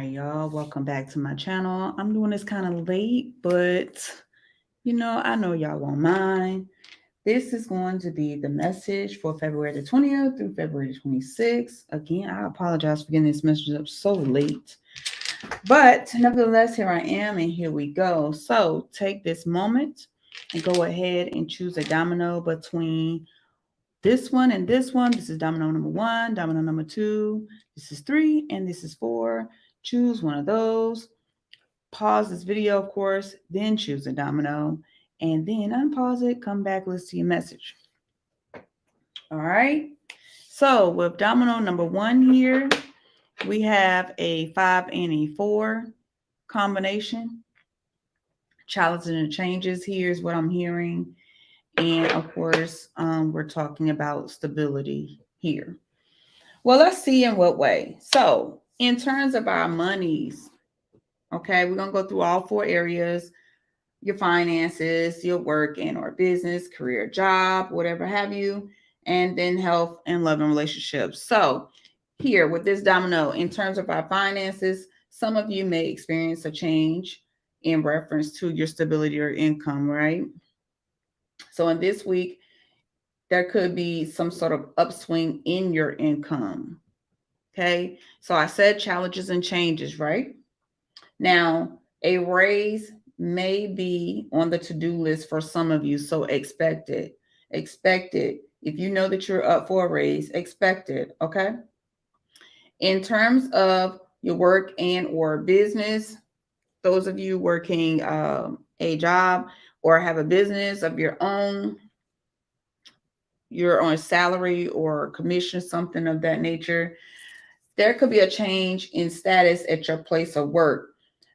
right, y'all. Welcome back to my channel. I'm doing this kind of late, but I know y'all won't mind. This is going to be the message for February the 20th through February the 26th. Again, I apologize for getting this message up so late, but nevertheless, here I am, and here we go. So take this moment and go ahead and choose a domino between this one and this one. This is domino number one, domino number two, this is three, and this is four. Choose one of those. Pause this video, of course, then choose a domino, and then unpause it, come back, listen to your message. All right. So with domino number one here, we have a 5 and a 4 combination. Challenges and changes here is what I'm hearing. And of course, we're talking about stability here. Well, let's see in what way. So in terms of our monies, okay, we're going to go through all 4 areas: your finances, your work and or business, career, job, whatever have you, and then health and love and relationships. So here with this domino, in terms of our finances, some of you may experience a change in reference to your stability or income, right? So in this week, there could be some sort of upswing in your income. Okay. So I said challenges and changes, right? Now, a raise may be on the to-do list for some of you. So expect it. Expect it. If you know that you're up for a raise, expect it. Okay. In terms of your work and or business, those of you working a job or have a business of your own, you're on salary or commission, something of that nature, there could be a change in status at your place of work.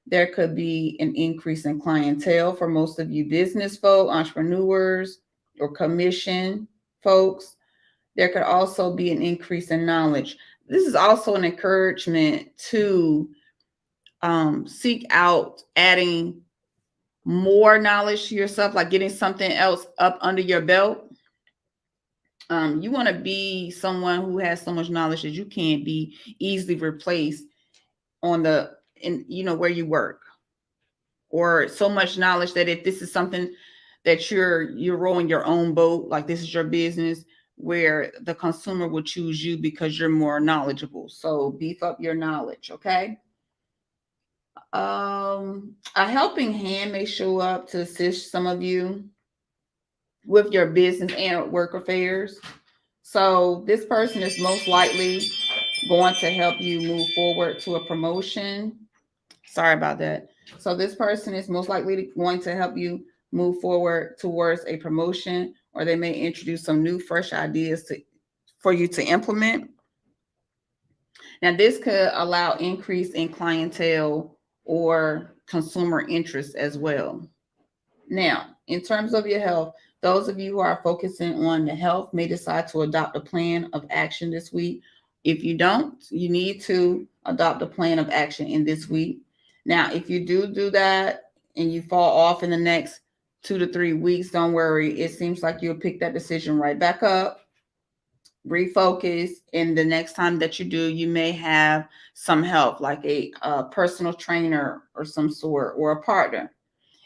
There could be an increase in clientele for most of you business folk, entrepreneurs, or commission folks. There could also be an increase in knowledge. This is also an encouragement to seek out adding more knowledge to yourself, like getting something else up under your belt. You want to be someone who has so much knowledge that you can't be easily replaced where you work, or so much knowledge that if this is something that you're rowing your own boat, like this is your business, where the consumer will choose you because you're more knowledgeable. So beef up your knowledge. Okay. A helping hand may show up to assist some of you with your business and work affairs. So this person is most likely going to help you move forward to a promotion. Sorry about that. So this person is most likely going to help you move forward towards a promotion, or they may introduce some new, fresh ideas for you to implement. Now, this could allow increase in clientele or consumer interest as well. Now, in terms of your health, those of you who are focusing on the health may decide to adopt a plan of action this week. If you don't, you need to adopt a plan of action in this week. Now, if you do that and you fall off in the next 2 to 3 weeks, don't worry. It seems like you'll pick that decision right back up, refocus, and the next time that you do, you may have some help, like a personal trainer or some sort, or a partner.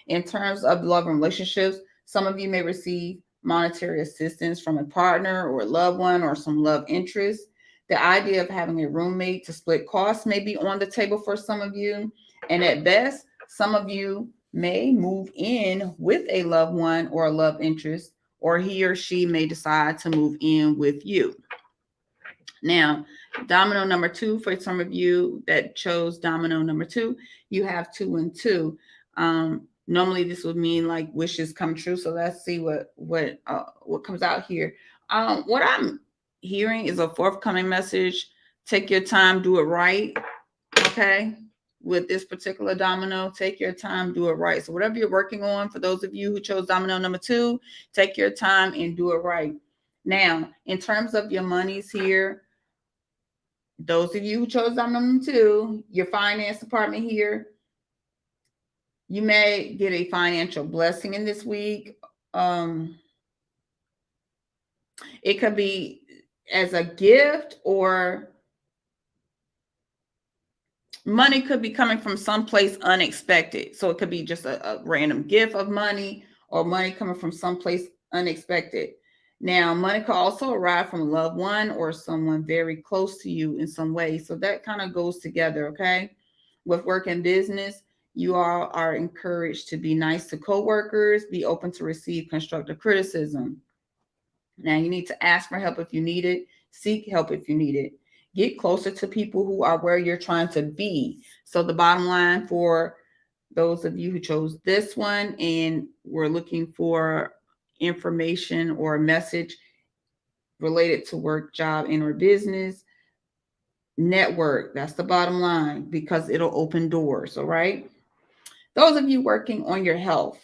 In terms of love and relationships, some of you may receive monetary assistance from a partner or a loved one or some love interest. The idea of having a roommate to split costs may be on the table for some of you. And at best, some of you may move in with a loved one or a love interest, or he or she may decide to move in with you. Now, domino number 2, for some of you that chose domino number 2, you have 2 and 2. Normally this would mean like wishes come true. So let's see what comes out here. What I'm hearing is a forthcoming message. Take your time, do it right. Okay. With this particular domino, take your time, do it right. So whatever you're working on, for those of you who chose domino number 2, take your time and do it right. Now, in terms of your monies here, those of you who chose domino number 2, your finance department here, you may get a financial blessing in this week. It could be as a gift, or Money could be coming from someplace unexpected. So it could be just a random gift of money, or money coming from someplace unexpected. Now, money could also arrive from a loved one or someone very close to you in some way. So that kind of goes together, okay? With work and business, you all are encouraged to be nice to coworkers, be open to receive constructive criticism. Now, you need to ask for help if you need it, seek help if you need it. Get closer to people who are where you're trying to be. So, the bottom line for those of you who chose this one and were looking for information or a message related to work, job, and or business, network. That's the bottom line, because it'll open doors. All right. Those of you working on your health,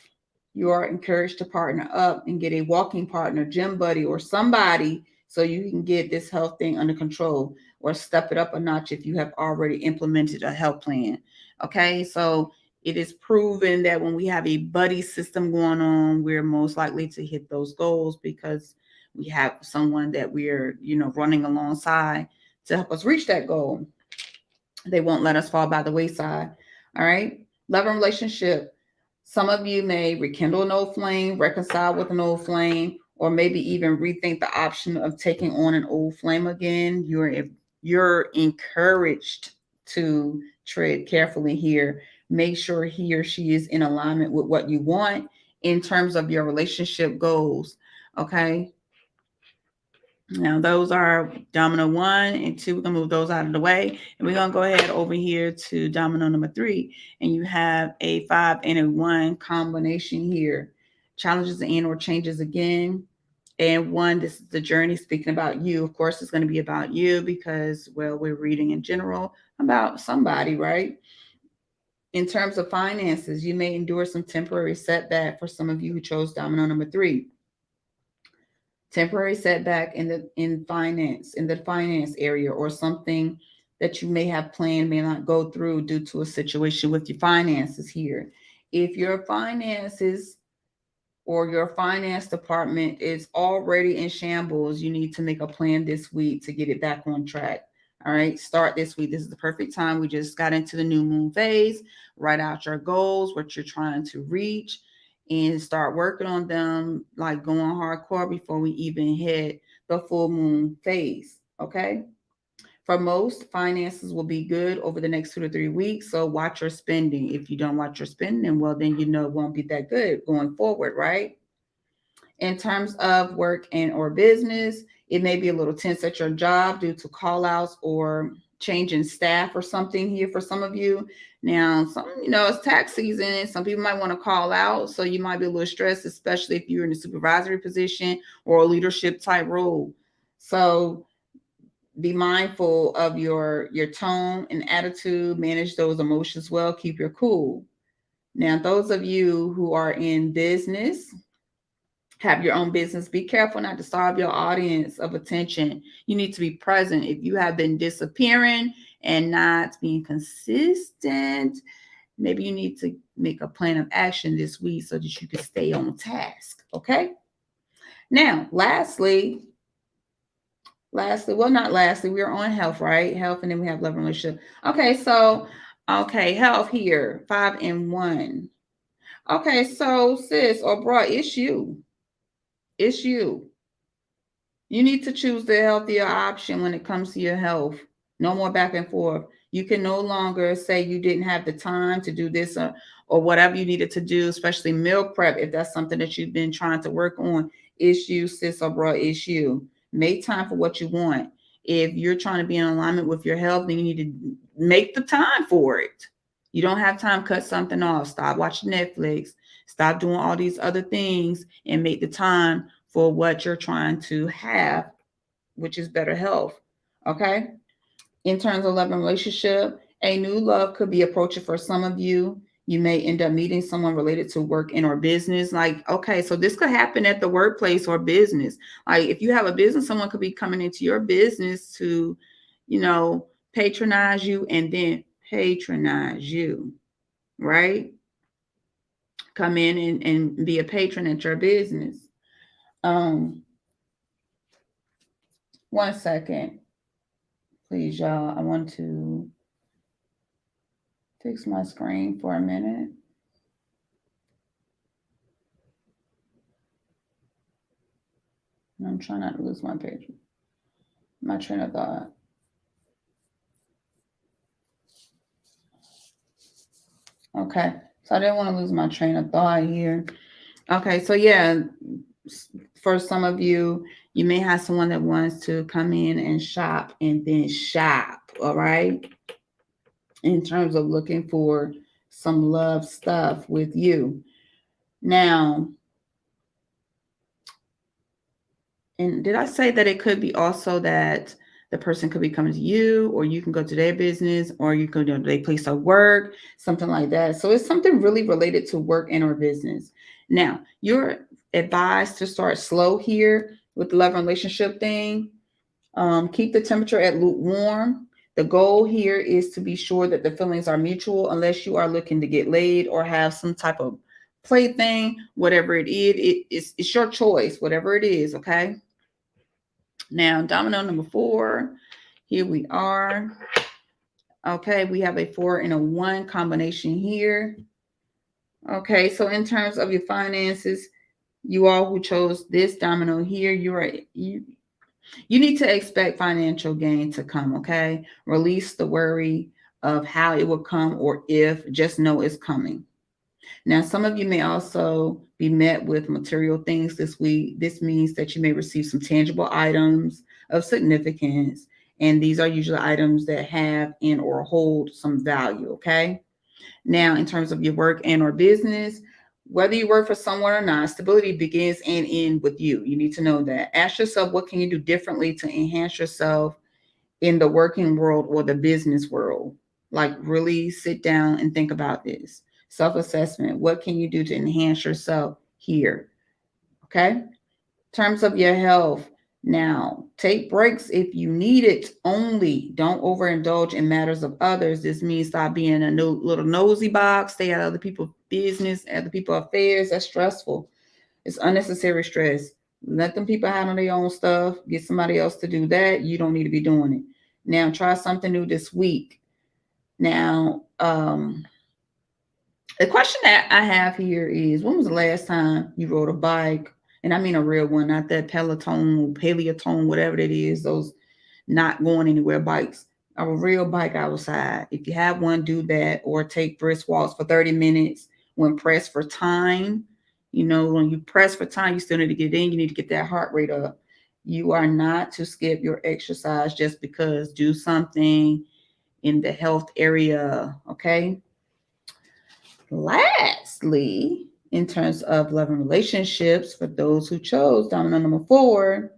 you are encouraged to partner up and get a walking partner, gym buddy, or somebody so you can get this health thing under control, or step it up a notch if you have already implemented a health plan. Okay, so it is proven that when we have a buddy system going on, we're most likely to hit those goals because we have someone that we're, running alongside to help us reach that goal. They won't let us fall by the wayside. All right. Love and relationship. Some of you may rekindle an old flame, reconcile with an old flame, or maybe even rethink the option of taking on an old flame again. You're encouraged to tread carefully here. Make sure he or she is in alignment with what you want in terms of your relationship goals. Okay. Now, those are domino 1 and 2. We're going to move those out of the way. And we're going to go ahead over here to domino number 3. And you have a 5 and a 1 combination here. Challenges and or changes again. And 1, this is the journey, speaking about you. Of course, it's going to be about you because, well, we're reading in general about somebody, right? In terms of finances, you may endure some temporary setback for some of you who chose domino number 3. Temporary setback in the finance area, or something that you may have planned may not go through due to a situation with your finances here. If your finances or your finance department is already in shambles, you need to make a plan this week to get it back on track. All right, start this week. This is the perfect time. We just got into the new moon phase. Write out your goals, what you're trying to reach, and start working on them, like going hardcore before we even hit the full moon phase. Okay. For most, finances will be good over the next 2 to 3 weeks. So watch your spending. If you don't watch your spending, well, then it won't be that good going forward, right? In terms of work and or business, it may be a little tense at your job due to call outs or change in staff or something here for some of you. Now, it's tax season. Some people might want to call out. So you might be a little stressed, especially if you're in a supervisory position or a leadership type role. So be mindful of your tone and attitude, manage those emotions well, keep your cool. Now, those of you who are in business, have your own business, be careful not to starve your audience of attention. You need to be present. If you have been disappearing and not being consistent, maybe you need to make a plan of action this week so that you can stay on task. Okay. Now, well, not lastly, we're on health, right? Health, and then we have love and relationship. Okay, so health here, 5 and 1. Okay, so sis or bro, it's you. It's you. You need to choose the healthier option when it comes to your health. No more back and forth. You can no longer say you didn't have the time to do this, or whatever you needed to do, especially meal prep, if that's something that you've been trying to work on. It's you, sis or bro, it's you. Make time for what you want. If you're trying to be in alignment with your health, then you need to make the time for it. You don't have time, cut something off. Stop watching Netflix. Stop doing all these other things and make the time for what you're trying to have, which is better health. Okay. In terms of love and relationship, a new love could be approaching for some of you. You may end up meeting someone related to work and or business. Like, okay, so this could happen at the workplace or business. Like if you have a business, someone could be coming into your business to, patronize you and then patronize you, right? Come in and be a patron at your business. Um, 1 second, please, y'all. I want to Fix my screen for a minute. I'm trying not to lose my page. My train of thought. Okay. So I didn't want to lose my train of thought here. Okay. So yeah, for some of you, you may have someone that wants to come in and shop and then shop. All right. In terms of looking for some love stuff with you. Now, and did I say that it could be also that the person could be coming to you, or you can go to their business, or you can go to their place of work, something like that. So it's something really related to work and or business. Now, you're advised to start slow here with the love and relationship thing. Keep the temperature at lukewarm. The goal here is to be sure that the feelings are mutual, unless you are looking to get laid or have some type of plaything, whatever it's your choice, whatever it is, okay? Now, domino number 4, here we are. Okay, we have a 4 and a 1 combination here. Okay, so in terms of your finances, you all who chose this domino here, you need to expect financial gain to come, okay? Release the worry of how it will come or if, just know it's coming. Now, some of you may also be met with material things this week. This means that you may receive some tangible items of significance, and these are usually items that have and or hold some value, okay? Now, in terms of your work and or business, whether you work for someone or not, stability begins and ends with you. You need to know that. Ask yourself, what can you do differently to enhance yourself in the working world or the business world? Like, really sit down and think about this. Self-assessment. What can you do to enhance yourself here? Okay. In terms of your health, now take breaks if you need it only. Don't overindulge in matters of others. This means stop being a little nosy box, stay out of other people's business, other people's affairs. That's stressful. It's unnecessary stress. Let them people handle their own stuff. Get somebody else to do that. You don't need to be doing it. Now try something new this week. Now, the question that I have here is, when was the last time you rode a bike? And I mean a real one, not that Peloton, Paleoton, whatever it is, those not going anywhere bikes. A real bike outside. If you have one, do that, or take brisk walks for 30 minutes when pressed for time. You know, when you press for time, you still need to get in. You need to get that heart rate up. You are not to skip your exercise just because. Do something in the health area, okay? Lastly, in terms of love and relationships, for those who chose domino number 4,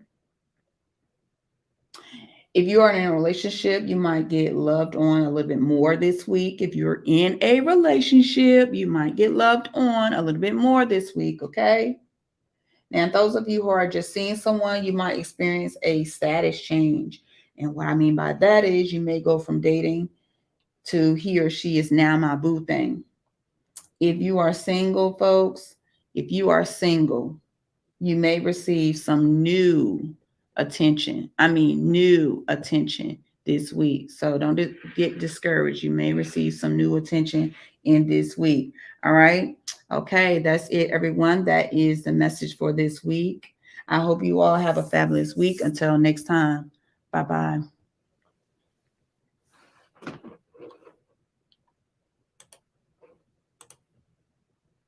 if you are in a relationship, you might get loved on a little bit more this week. If you're in a relationship, you might get loved on a little bit more this week, okay? Now, those of you who are just seeing someone, you might experience a status change. And what I mean by that is you may go from dating to he or she is now my boo thing. If you are single, folks, if you are single, you may receive some new attention. I mean, new attention this week. So don't get discouraged. You may receive some new attention in this week. All right. Okay. That's it, everyone. That is the message for this week. I hope you all have a fabulous week. Until next time. Bye bye.